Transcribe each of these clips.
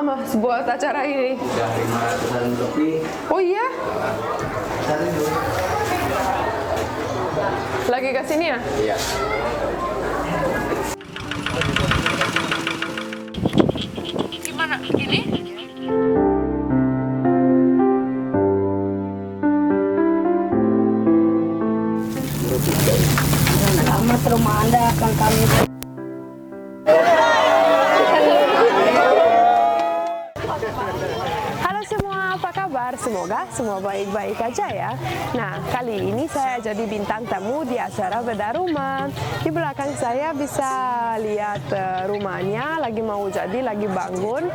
Mas buat acara ini? Udah 500-an lebih. Oh iya? Cari dulu. Lagi ke sini ya? Iya. Gimana? Gini? Selamat rumah Anda akan kami. Halo semua, apa kabar? Semoga semua baik-baik aja ya. Nah, kali ini saya jadi bintang tamu di acara Beda Rumah. Di belakang saya bisa lihat rumahnya lagi mau jadi, lagi bangun.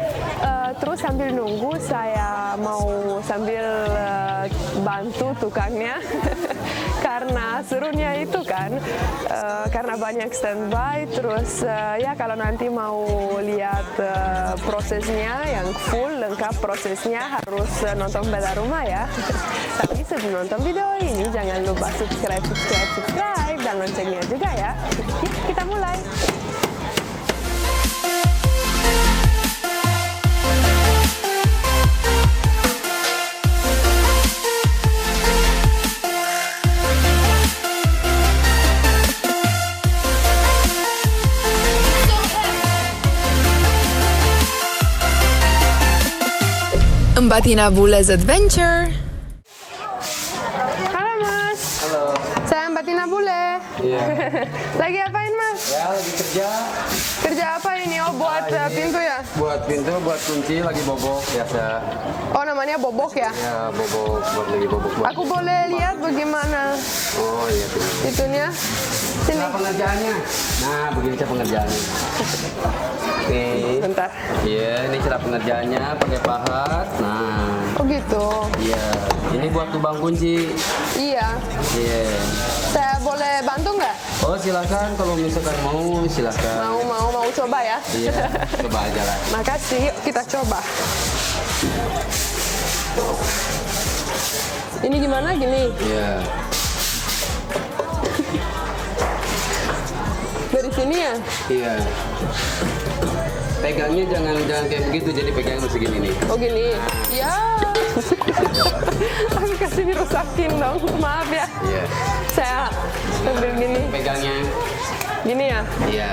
Terus sambil nunggu saya mau sambil bantu tukangnya. Karena serunya itu kan, karena banyak standby, terus ya kalau nanti mau lihat prosesnya yang full, lengkap prosesnya harus nonton Beda Rumah ya. Tapi sebelum nonton video ini jangan lupa subscribe dan loncengnya juga ya. Yuk kita mulai. Mbak Tina Bule's Adventure. Halo Mas. Halo. Saya Mbak Tina Bule. Iya. Lagi apain Mas? Ya, lagi kerja. Kerja apa ini? Oh buat pintu ya? Buat pintu, buat kunci, lagi bobok biasa. Oh namanya bobok ya? Ya, bobok, buat lagi bobok. Buat. Aku boleh lihat bagaimana Oh iya tuh. itunya? Sini. Cara pengerjaannya. Nah, begini cara pengerjaannya. Nih. Bentar. Iya, ini cara pengerjaannya pakai pahat. Nah, Oh gitu. iya. Ini buat lubang kunci. Iya. Iya. Saya boleh bantu nggak? Oh, silakan kalau misalkan mau, silakan. Mau coba ya? Iya, coba aja lah. Makasih. Yuk kita coba. Ini gimana gini? Iya. Dari sini ya? Iya. Pegangnya jangan kayak begitu, jadi pegangnya mesti gini nih. Oh gini? Ya. Aku kasih dirusakin dong. Maaf ya. Iya. Saya ambil gini. Pegangnya. Gini ya? Iya.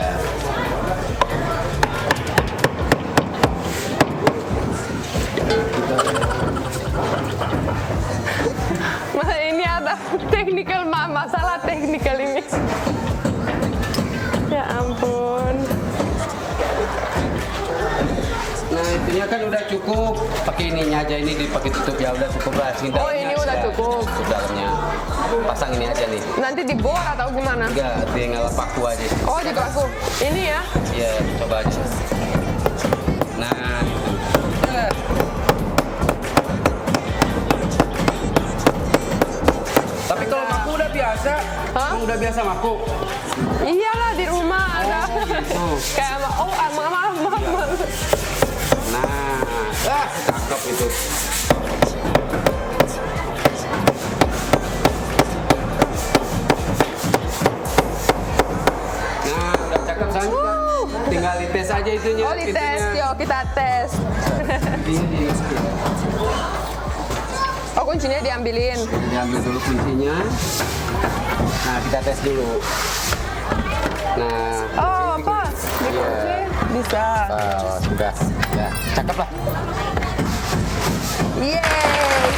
Mas ini ada technical masalah teknikal ini. Ya ampun. Nah, itunya kan udah cukup. Pakai ininya aja, ini dipakai tutup ya, udah cukup lah. Oh, ini udah cukup. Tutup dalamnya. Pasang ini aja nih. Nanti dibor atau gimana? Enggak, tinggal paku aja. Oh di paku. Ini ya? Iya, coba aja. Nah, itu. Eh. Tapi kalau maku udah biasa, Hah? udah biasa maku. Iyalah di rumah ada. gitu. Kayak maaf. Nah, cakep itu. Nah, udah cakep selanjutnya. Tinggal dites aja itunya. Oh di tes, yuk kita tes. Oh kuncinya diambilin. Diambil dulu kuncinya. Nah, kita tes dulu. Nah, Oh apa? Dikunci? Bisa. sudah. Ya, cakep lah. Yeay,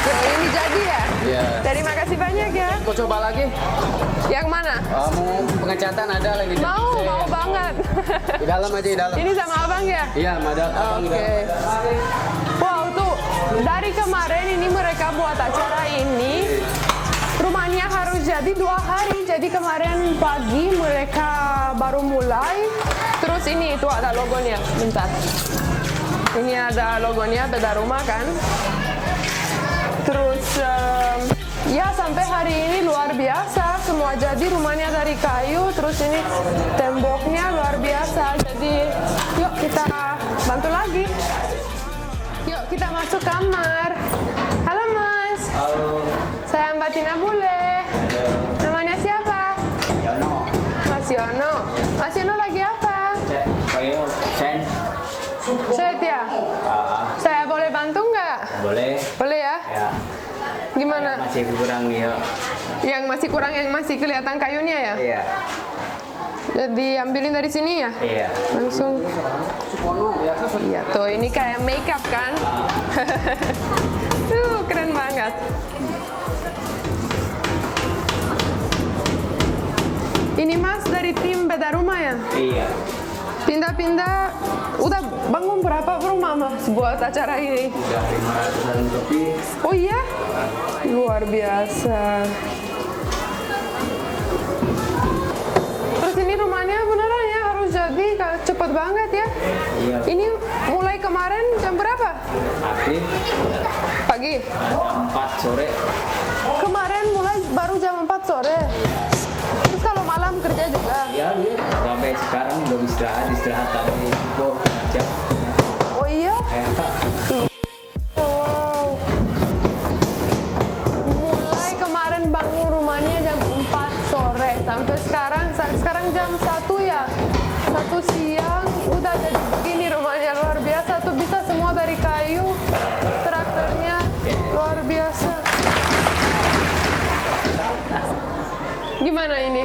so, ini jadi ya? Iya. Terima kasih banyak ya. Kau coba lagi? Yang mana? Mau pengecatan ada lagi. Mau banget. Di dalam aja, di dalam. Ini sama abang ya? Iya, ada. Oke. Wow, tuh dari kemarin ini mereka buat acara ini. Rumahnya harus jadi 2 hari. Jadi kemarin pagi mereka baru mulai. Terus ini itu ada logonya. Bentar. Ini ada logonya Beda Rumah kan. Terus ya sampai hari ini luar biasa. Semua jadi rumahnya dari kayu. Terus ini temboknya luar biasa. Jadi yuk kita bantu lagi. Yuk kita masuk kamar. Halo Mas. Halo. Saya Mbak Tina Bule. Namanya siapa? Yono. Mas Yono. Mas Yono lagi apa? Kayu. Sen. Set ya? masih kurang ya. Yang masih kurang yang masih kelihatan kayunya ya? Iya. Jadi ambilin dari sini ya? Iya. Langsung. Iya tuh, ini kayak makeup kan? Tuh, keren banget. Ini Mas dari tim Beda Rumah ya? Iya. Pindah-pindah, udah bangun berapa rumah Mas buat acara ini? Udah 500-an lebih. Oh iya? Luar biasa. Terus ini rumahnya beneran ya harus jadi cepet banget ya? Iya. Ini mulai kemarin jam berapa? Aktif Pagi? 4 sore. Kemarin mulai baru jam 4 sore. Terus kalau malam kerja juga? Ya, sampai sekarang belum istirahat tadi jam. Oh iya? Wow. Mulai kemarin bangun rumahnya jam 4 sore sampai sekarang jam 1 ya. 1 siang udah jadi begini rumahnya, luar biasa tuh, bisa semua dari kayu, traktornya luar biasa. Gimana ini?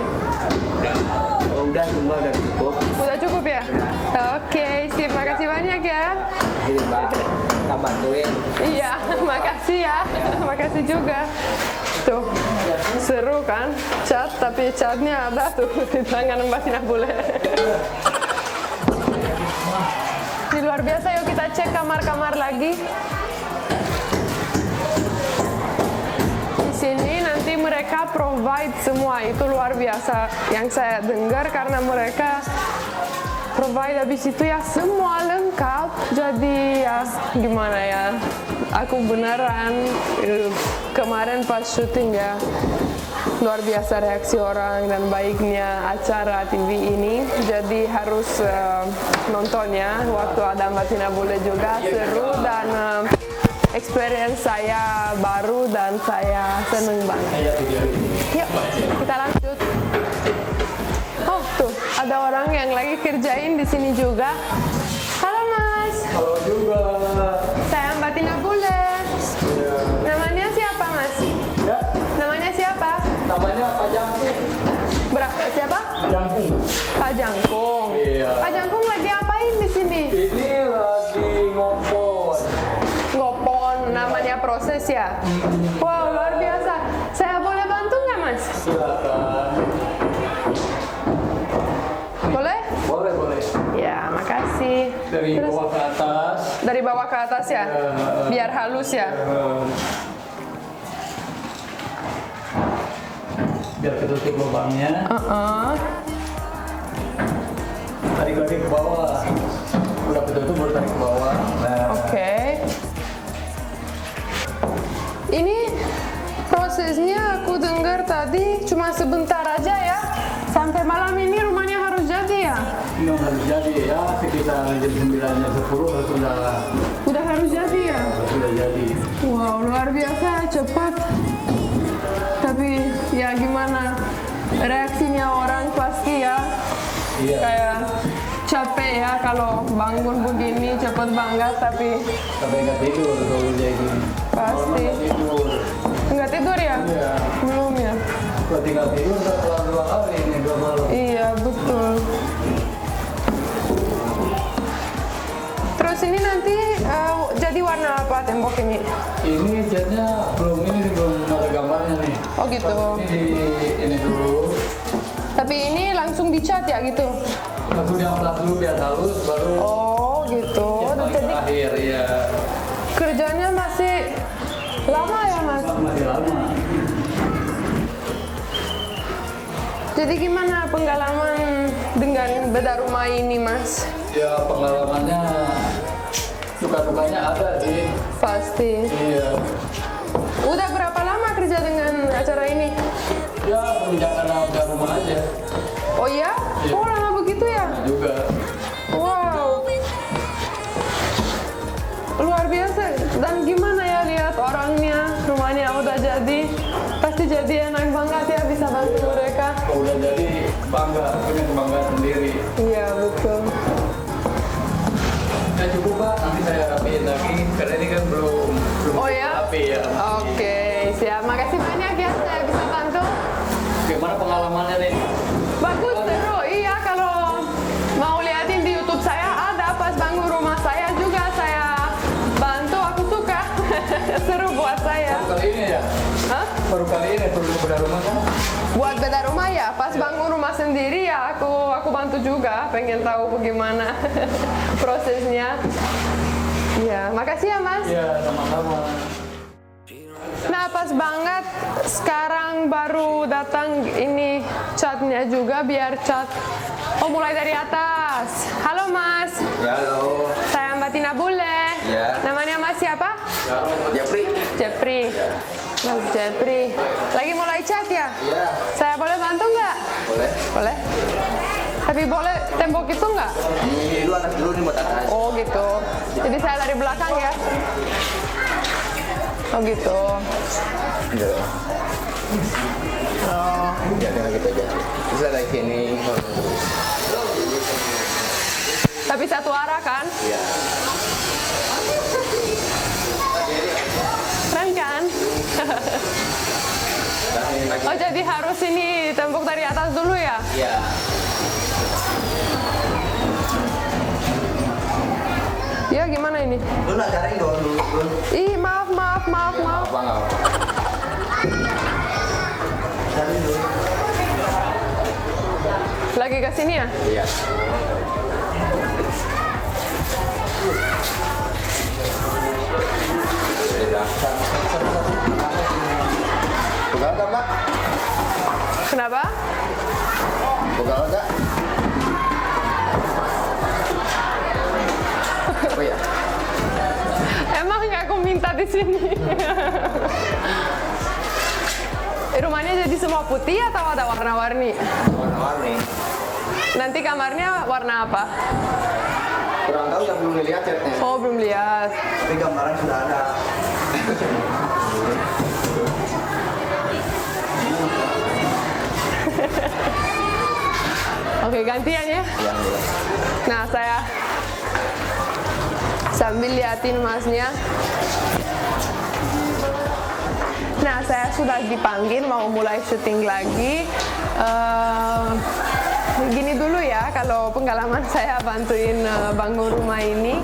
Udah semua udah cukup. Udah cukup ya? Oke, sip, makasih banyak ya. Jadi Mbak, kita bantuin. Iya, makasih ya. Makasih juga. Tuh, seru kan? Cat, tapi catnya ada tuh di tangan Mbak Tina Bule. Ini luar biasa, yuk kita cek kamar-kamar lagi. Di sini nanti mereka provide semua, itu luar biasa yang saya dengar, karena mereka provide habis itu ya semua lengkap. Jadi ya gimana ya, aku beneran kemarin pas syuting ya luar biasa reaksi orang dan baiknya acara TV ini. Jadi harus nontonnya waktu ada Mbak Tina Bule juga, seru dan experience saya baru dan saya seneng banget. Yuk kita lanjut. Oh tuh, ada orang yang lagi kerjain di sini juga. Halo Mas. Halo juga. Saya Mbak Tina Bule. Namanya siapa Mas? Ya, Namanya siapa? namanya Pak Jangkung. Siapa? Jangkung. Pak Jangkung. Iya. Pak Jangkung lagi apain di sini? Ini lagi ngompol. Ngopon, namanya proses ya? Wow, luar biasa. Saya boleh bantu nggak Mas? Silakan. Boleh? Boleh, boleh. Ya, makasih. Dari Terus, bawah ke atas. dari bawah ke atas ya? Biar halus ya? Biar ketutup lubangnya. Tarik lagi ke bawah. Udah ketutup, baru tarik ke bawah. Nah, Oke. Ini prosesnya aku dengar tadi cuma sebentar aja ya. Sampai malam ini rumahnya harus jadi ya? ini harus jadi ya, sekitar jam 9 jam 10 Udah harus jadi ya? sudah jadi. Wow, luar biasa, cepat. Tapi ya gimana? Reaksinya orang pasti ya Iya. kayak capek ya kalau bangun begini cepet banget, tapi Sampai nggak tidur kalau jadi. pasti Nggak tidur. nggak tidur ya? Iya. Belum ya? Kalau tinggal tidur udah kelar 2 kali ini 2 malam. Iya betul. Terus ini nanti jadi warna apa tembok ini? Ini catnya belum ada gambarnya nih. Oh gitu. Ini dulu. Tapi ini langsung dicat ya gitu? Langsung diamplas dulu biar halus baru. Oh gitu. yang paling Jadi terakhir ya. kerjanya masih lama ya Mas? Masih lama. Jadi gimana pengalaman dengan Beda Rumah ini Mas? Ya pengalamannya suka-dukanya ada sih. Pasti. Iya. Udah berapa lama kerja dengan acara ini? Ya semenjak ada rumah aja Oh iya? Oh lama begitu ya? juga. Wow. Luar biasa. Dan gimana ya lihat orangnya, rumahnya udah jadi. Pasti jadi enak banget ya bisa bantu mereka. Kalau udah jadi bangga, punya kebanggaan sendiri. Iya betul. Ya cukup Pak, nanti saya rapiin lagi karena ini kan belum Oh ya? rapi ya. Oke, siap. Makasih baru kali ini turun ke beda rumah kan? Buat beda rumah ya, pas bangun rumah sendiri ya aku bantu juga, pengen tahu bagaimana prosesnya. Ya, makasih ya Mas. Iya, sama-sama. Nah, pas banget sekarang baru datang ini catnya juga biar cat. Oh, mulai dari atas. Halo Mas. Ya, halo. Saya Mbak Tina Bule. Ya. Namanya Mas siapa? Jeffrey. Jeffrey. Mas Jeffrey. Lagi mulai cat ya? Iya. Saya boleh bantu nggak? Boleh. Boleh. Tapi boleh tembok itu nggak? Ini dulu atas dulu nih buat atas. Oh gitu. Jadi saya dari belakang ya? Oh gitu. Iya. Oh. Ya, dengan gitu aja. Bisa dari sini. Tapi satu arah kan? Iya. Keren kan? Oh jadi harus ini tembok dari atas dulu ya? Iya. Iya gimana ini? Lu nak cari dong dulu. Ih maaf. Apa nggak? Cari dulu. Lagi ke sini ya? Iya. Pegang nggak, Pak? Kenapa? Pegang nggak? Oh ya. Emang nggak aku minta di sini? Rumahnya jadi semua putih atau ada warna-warni? Warna-warni. Nanti kamarnya warna apa? Kurang tahu ya, belum lihat catnya. Oh belum lihat. Tapi gambaran sudah ada. Oke gantian ya. Iya, iya. Nah saya sambil liatin masnya. Nah saya sudah dipanggil mau mulai syuting lagi. Gini dulu ya kalau pengalaman saya bantuin bangun rumah ini.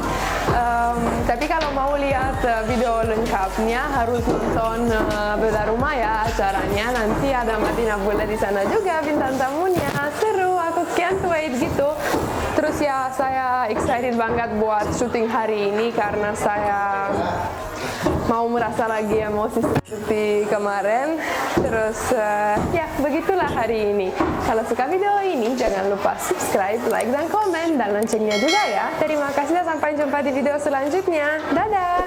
Tapi kalau mau lihat video lengkapnya harus nonton Beda Rumah ya acaranya. Nanti ada Mbak Tina Bule di sana juga bintang tamunya. Seru, aku can't wait gitu. Terus ya saya excited banget buat syuting hari ini karena saya mau merasa lagi emosi seperti kemarin. Terus ya begitulah hari ini. Kalau suka video ini jangan lupa subscribe, like, dan komen, dan loncengnya juga ya. Terima kasih dan sampai jumpa di video selanjutnya. Dadah!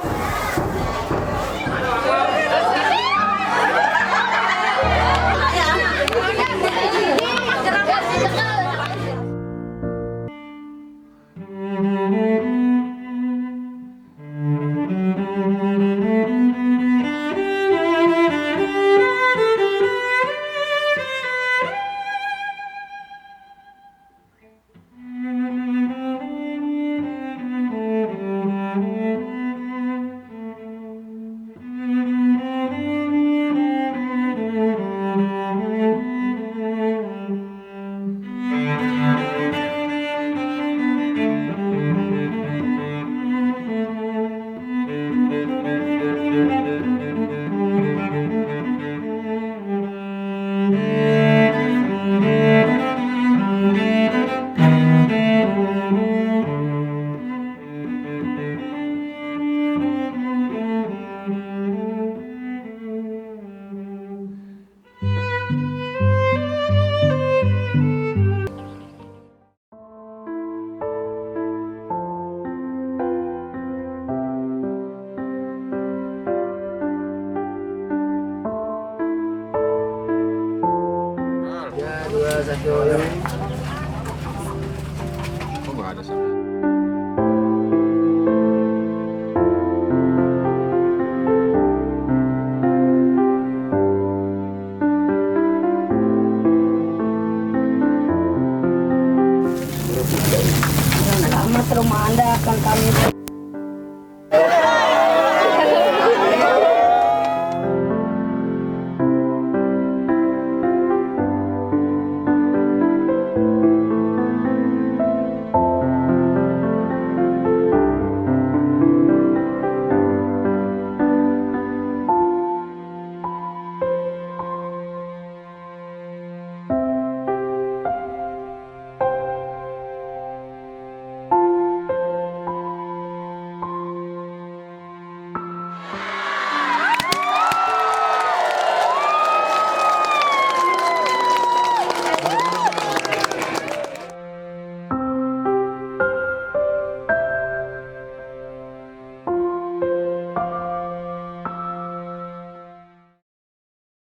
Selamat rumah Anda akan kami